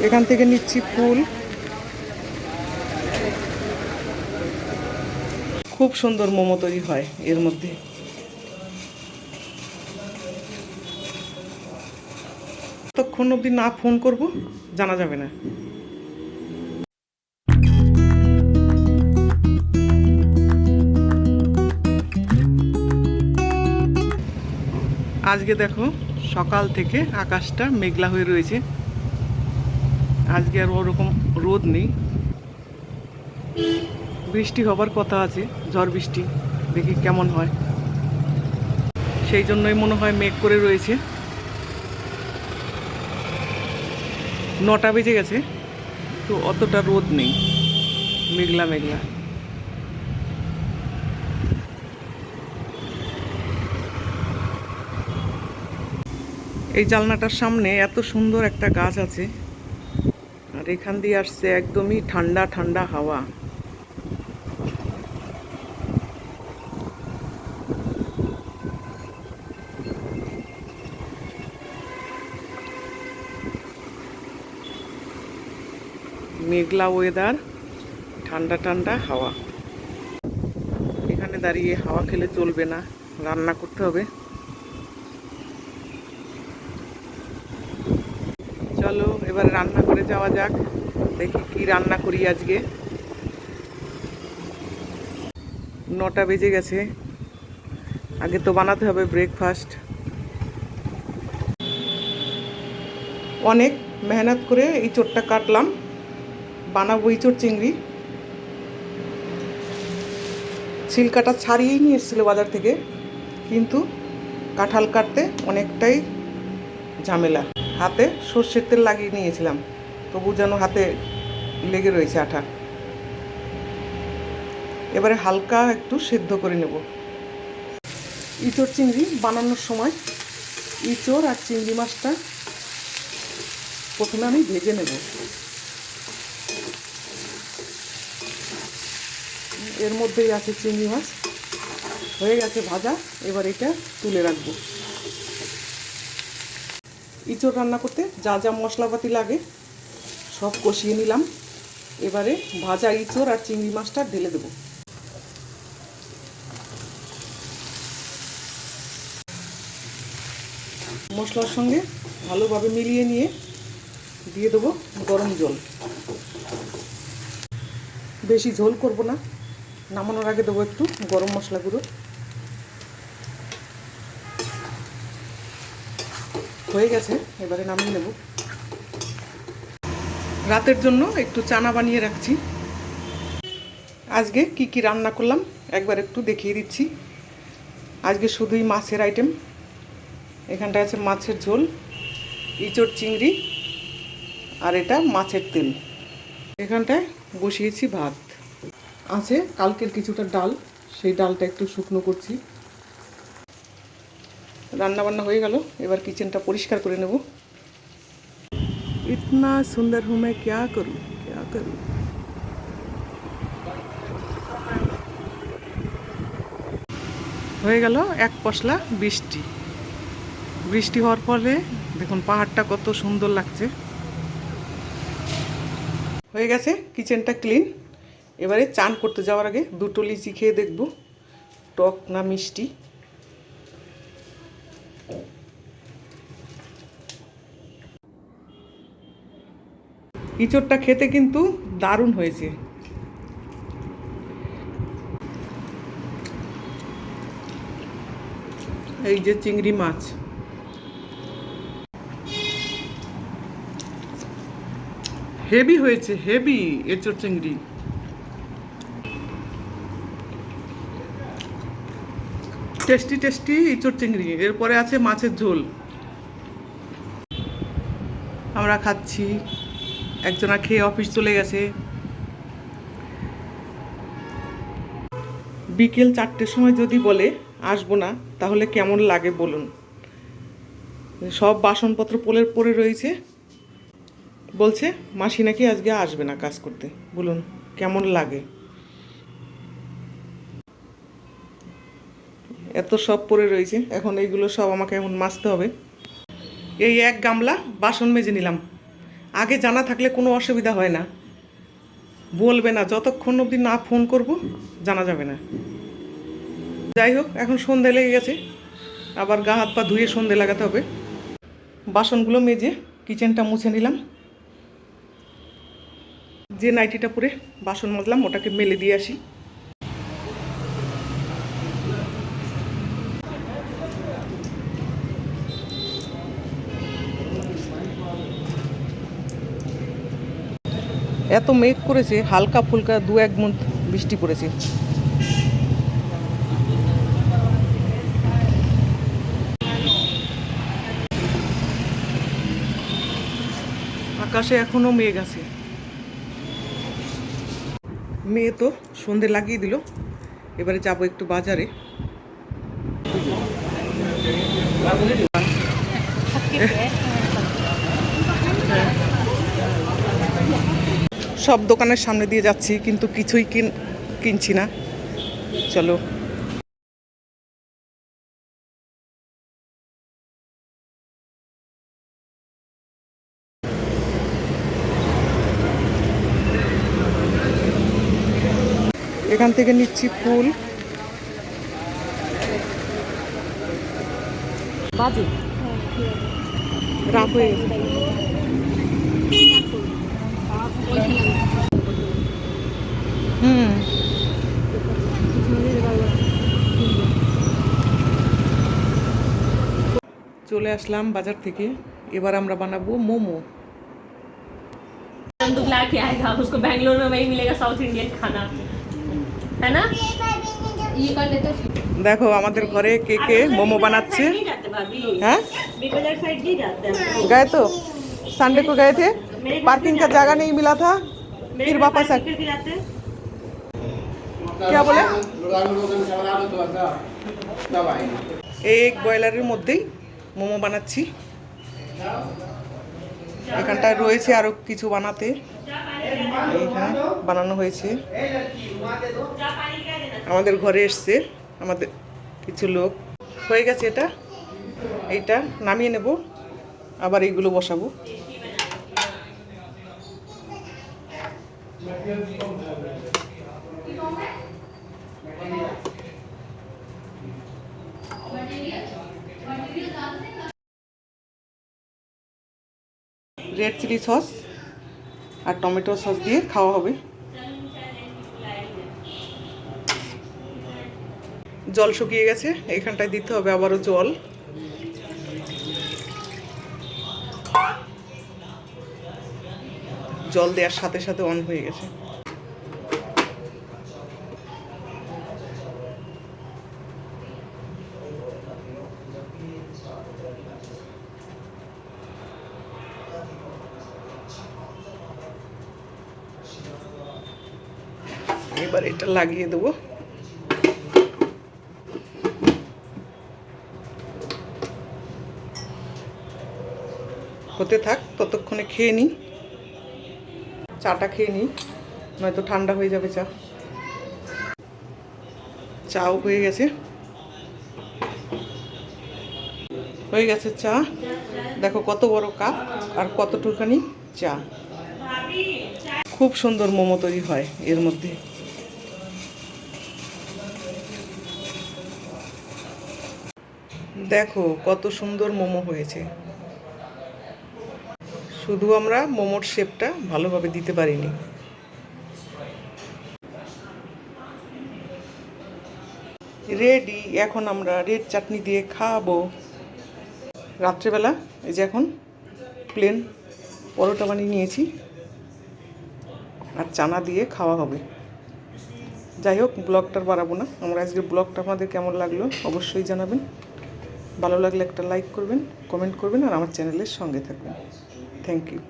এখান থেকে নিচ্ছি ফুল। খুব সুন্দর মোমো তৈরি হয় এর মধ্যে। ততক্ষণ অবধি না ফোন করব জানা যাবে না। আজকে দেখো সকাল থেকে আকাশটা মেঘলা হয়ে রয়েছে। আজকে আর ওরকম রোদ নেই, বৃষ্টি হবার কথা আছে, ঝড় বৃষ্টি, দেখি কেমন হয়। সেই জন্যই মনে হয় মেঘ করে রয়েছে। 9টা বেজে গেছে, তো অতটা রোদ নেই, মেঘলা মেঘলা। এই জানলাটার সামনে এত সুন্দর একটা গাছ আছে, আর এখান দিয়ে আসছে একদমই ঠান্ডা ঠান্ডা হাওয়া। মেঘলা ওয়েদার, ঠান্ডা ঠান্ডা হাওয়া। এখানে দাঁড়িয়ে হাওয়া খেলে চলবে না, রান্না করতে হবে। চলো এবার রান্না করে যাওয়া যাক, দেখি কি রান্না করি আজকে। 9টা বেজে গেছে, আগে তো বানাতে হবে ব্রেকফাস্ট। অনেক মেহনত করে ইঁচড়টা কাটলাম, বানাবো ইঁচড় চিংড়ি। ছিলকাটা ছাড়িয়েই নিয়ে এসেছিলো বাজার থেকে, কিন্তু কাঁঠাল কাটতে অনেকটাই ঝামেলা। হাতে সর্ষের তেল লাগিয়ে নিয়েছিলাম, তবু যেন হাতে লেগে রয়েছে আঠা। এবারে হালকা একটু সেদ্ধ করে নেব। ইঁচড় চিংড়ি বানানোর সময় ইঁচড় আর চিংড়ি মাছটা প্রথমে আমি ভেজে নেব। এর মধ্যেই আছে চিংড়ি মাছ, হয়ে গেছে ভাজা। এবার এটা তুলে রাখবো। ইঁচড় রান্না করতে যা যা মশলাপাতি লাগে সব কষিয়ে নিলাম। এবারে ভাজা ইঁচড় আর চিংড়ি মাছটা ঢেলে দেবো। মশলার সঙ্গে ভালোভাবে মিলিয়ে নিয়ে দিয়ে দেবো গরম জল। বেশি ঝোল করব না, নামানোর আগে দেবো একটু গরম মশলা গুঁড়ো। হয়ে গেছে, এবারে নামিয়ে নেব। রাতের জন্য একটু চানা বানিয়ে রাখছি। আজকে কি কি রান্না করলাম একবার একটু দেখিয়ে দিচ্ছি। আজকে শুধুই মাছের আইটেম। এখানটা আছে মাছের ঝোল, ইঁচড় চিংড়ি, আর এটা মাছের তেল। এখানটায় বসিয়েছি ভাত। আছে কালকের কিছুটা ডাল, সেই ডালটা একটু শুকনো করছি। রান্নাবান্না হয়ে গেল, এবার কিচেনটা পরিষ্কার করে নেব। ইতনা সুন্দর হুঁ मैं क्या करूँ क्या करूँ। হয়ে গেল এক পশলা বৃষ্টি। বৃষ্টি হওয়ার ফলে দেখুন পাহাড়টা কত সুন্দর লাগছে। হয়ে গেছে কিচেনটা ক্লিন। এবারে চান করতে যাওয়ার আগে দুটো লিচি খেয়ে দেখব টক না মিষ্টি। ইঁচড়টা খেতে কিন্তু দারুণ হয়েছে। এই যে চিংড়ি মাছ, হেভি হয়েছে, হেভি এঁচড় চিংড়ি। টেস্টি টেস্টি ইঁচড় চিংড়ি। এরপরে আছে মাছের ঝোল। আমরা খাচ্ছি, একজনা খেয়ে অফিস চলে গেছে। বিকেল 4টের সময় যদি বলে আসবো না, তাহলে কেমন লাগে বলুন। সব বাসনপত্র পড়ে রয়েছে, বলছে মাসি নাকি আজকে আসবে না কাজ করতে। বলুন কেমন লাগে। এত সব পড়ে রয়েছে, এখন এইগুলো সব আমাকে এখন মাজতে হবে। এই এক গামলা বাসন মেজে নিলাম, আগে জানা থাকলে কোনো অসুবিধা হয় না, বলবে না, যতক্ষণ অবধি না ফোন করব জানা যাবে না। যাই হোক, এখন সন্ধে লেগে গেছে, আবার গা হাত পা ধুয়ে সন্ধে লাগাতে হবে। বাসনগুলো মেজে কিচেনটা মুছে নিলাম। যে নাইটিটা পরে বাসন মাজলাম ওটাকে মেলে দিয়ে আসি। এত মেঘ করেছে, হালকা ফুলকা 2-1 বুঁদ বৃষ্টি পড়েছে। আকাশে এখনো মেঘ আছে। মেয়ে তো সন্ধে লাগিয়ে দিল, এবারে যাবো একটু বাজারে। সব দোকানের সামনে দিয়ে যাচ্ছি, কিন্তু কিছুই কিনছি না। চলো। এখান থেকে নিচ্ছি ফুল। বাজে রাত হয়ে গেছে। চলে আসলাম বাজার থেকে। এবার আমরা বানাবো মোমো। के आएगा उसको बैंगलोर में वही मिलेगा साउथ इंडियन खाना है ना। ये कर लेते দেখো আমাদের ঘরে কে কে মোমো বানাচ্ছে। हाँ गए तो संडे को गए थे, पार्किंग का जगह नहीं मिला था, फिर वापस आ। क्या बोले? एक বয়লারের মধ্যেই মোমো বানাচ্ছি। এখানটায় রয়েছে আরো কিছু বানাতে, এইখানে বানানো হয়েছে। আমাদের ঘরে এসছে আমাদের কিছু লোক। হয়ে গেছে এটা, এইটা নামিয়ে নেব, আবার এইগুলো বসাবো। রেড চিলি সস আর টমেটো সস দিয়ে খাওয়া হবে। জল শুকিয়ে গেছে, এইখানটায় দিতে হবে আবারও জল। জল দেওয়ার সাথে সাথে অন হয়ে গেছে। এবার এটা লাগিয়ে দেবো। হতে থাক, ততক্ষণে খেয়ে নিই, চাটা খেয়ে নিই, নয়তো ঠান্ডা হয়ে যাবে চা। চাও হয়ে গেছে, হয়ে গেছে চা। দেখো কত বড় কাপ আর কতটুখানি চা। খুব সুন্দর মোমো তৈরি হয় এর মধ্যে। দেখো কত সুন্দর মোমো হয়েছে। শুধু আমরা মোমোর শেপটা ভালোভাবে দিতে পারিনি। রেডি, এখন আমরা রেড চাটনি দিয়ে খাবো। রাত্রেবেলা এই যে এখন প্লেন পরোটা বানিয়ে নিয়েছি, আর চানা দিয়ে খাওয়া হবে। যাই হোক, ব্লগটা বাড়াবো না। আমরা আজকে ব্লগটা আমাদের কেমন লাগলো অবশ্যই জানাবেন। ভালো লাগলে একটা লাইক করবেন, কমেন্ট করবেন, আর আমার চ্যানেলের সঙ্গে থাকবেন। Thank you.